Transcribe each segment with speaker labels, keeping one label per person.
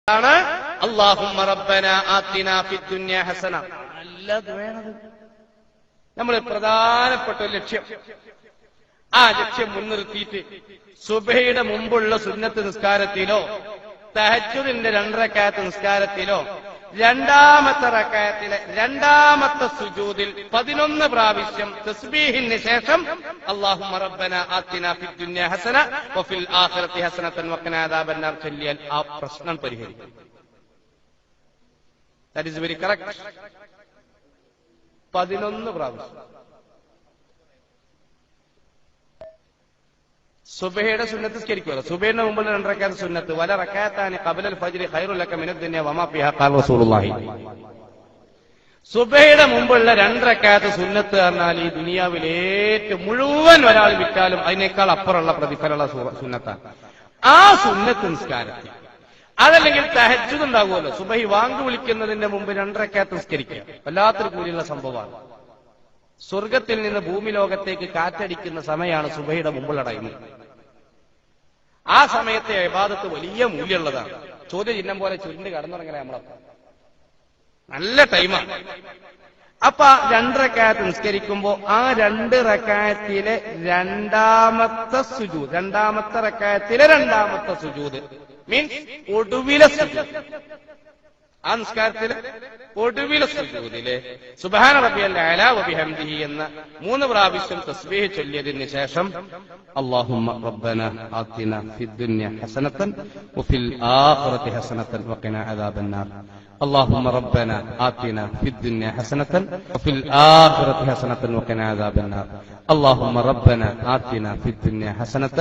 Speaker 1: ആണ് അല്ലാഹുമ്മ റബ്ബനാ ആതിനാ ഫിദ്ദുനിയ ഹസന. നല്ല ദുആണ്. നമ്മൾ പ്രധാനപ്പെട്ട ഒരു ലക്ഷ്യം, ആ ലക്ഷ്യം മുൻനിർത്തിയിട്ട് സുബഹിയുടെ മുമ്പുള്ള സുന്നത്ത് നിസ്കാരത്തിലോ തഹജ്ജുദിന്റെ 2 റക്അത്ത് നിസ്കാരത്തിലോ രണ്ടാമത്തെ റക്അത്തിലെ രണ്ടാമത്തെ സുജൂദിൽ 11 പ്രാവശ്യം തസ്ബീഹിന് ശേഷം അല്ലാഹുമ്മ റബ്ബനാ ആതിനാ ഫിദ്ദുനിയ ഹസന വഫിൽ ആഖിറതി ഹസനതൻ വഖിനാ അദാബന്നാർ ചൊല്ലിയാൽ ആ പ്രശ്നം പരിഹരിക്കും. That is very correct. 11 പ്രാവശ്യം. സുബഹയുടെ സുന്നത്ത് സ്കരിക്കുമല്ലോ. സുബഹിയുടെ മുമ്പുള്ള 2 റക്അത്ത് സുന്നത്ത്. വല റക്അത്താനി ഖബലൽ ഫജ്രി ഖൈറുൽ ലക മിനദ് ദുനിയ വമാ ഫിഹാ ഖാല റസൂലുള്ളാഹി. സുബഹിയുടെ മുമ്പുള്ള 2 റക്അത്ത് സുന്നത്ത് പറഞ്ഞാൽ ഈ ദുനിയാവിൽ ഏറ്റവും മുഴുവൻ ഒരാൾ വിറ്റാലും അതിനേക്കാൾ അപ്പുറമുള്ള പ്രതിഫലമുള്ള സുന്നത്താണ്. ആ സുന്നത്ത് നിസ്കാരത്തിൽ അതല്ലെങ്കിൽ തഹജ്ജുദ് ഉണ്ടാകുമല്ലോ, സുബഹി വാങ്ക് വിളിക്കുന്നതിന്റെ മുമ്പ് 2 റക്അത്ത് നിസ്കരിക്കുക വല്ലാത്തൊരു കൂലിയുള്ള സംഭവമാണ്. സ്വർഗത്തിൽ നിന്ന് ഭൂമി ലോകത്തേക്ക് കാറ്റടിക്കുന്ന സമയമാണ് സുബഹിയുടെ മുമ്പുള്ള ടൈം. ആ സമയത്തെ ഇബാദത്ത് വലിയ മൂല്യമുള്ളതാണ്. ചോദ്യചിഹ്നം പോലെ ചുരുണ്ട് കടന്നുറങ്ങല നമ്മളൊക്കെ നല്ല ടൈമാണ്. അപ്പൊ 2 റക്അത്ത് നിസ്കരിക്കുമ്പോ ആ 2 റക്അത്തിലെ രണ്ടാമത്തെ സുജൂദ്, രണ്ടാമത്തെ റക്അത്തിലെ രണ്ടാമത്തെ സുജൂദ് മീൻസ് ഒടുവിലെ സുജൂദ്, ആ നിസ്കാരത്തില് ഒടുവിലെ സുജൂദിലെ സുബ്ഹാന റബ്ബിയൽ അഅലാ വബിഹംദിഹി എന്ന 3 പ്രാവശ്യം തസ്ബീഹ് ചൊല്ലിയതിന് ശേഷം അല്ലാഹുമ്മ റബ്ബനാ ആതിനാ ഫിദ്ദുനിയ ഹസനതൻ വഫിൽ ആഖിറതി ഹസനതൻ വഖിനാ അദാബന്നാർ. اللهم ربنا آتنا في الدنيا حسنة وفي الآخرة حسنة وقنا عذاب النار. اللهم ربنا آتنا في الدنيا حسنة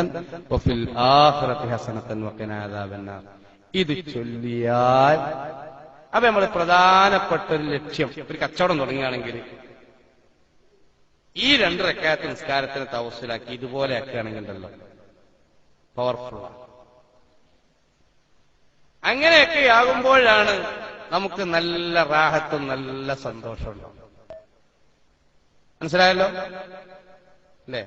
Speaker 1: وفي الآخرة حسنة وقنا عذاب النار. ഇത് ചൊല്ലിയാൽ അപ്പൊ നമ്മൾ പ്രധാനപ്പെട്ട ഒരു ലക്ഷ്യം, ഒരു കച്ചവടം തുടങ്ങുകയാണെങ്കിൽ ഈ 2 റക്അത്ത് നിസ്കാരത്തിന് തവസ്സുലാക്കി ഇതുപോലെ ആക്കുകയാണെങ്കിൽ ഉണ്ടല്ലോ, പവർഫുൾ. അങ്ങനെയൊക്കെ ആകുമ്പോഴാണ് നമുക്ക് നല്ല റാഹത്തും നല്ല സന്തോഷമുണ്ടാവും. മനസ്സിലായല്ലോ അല്ലേ?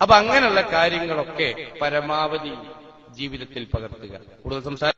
Speaker 1: അപ്പൊ അങ്ങനെയുള്ള കാര്യങ്ങളൊക്കെ പരമാവധി ജീവിതത്തിൽ പകർത്തുക. കൂടുതൽ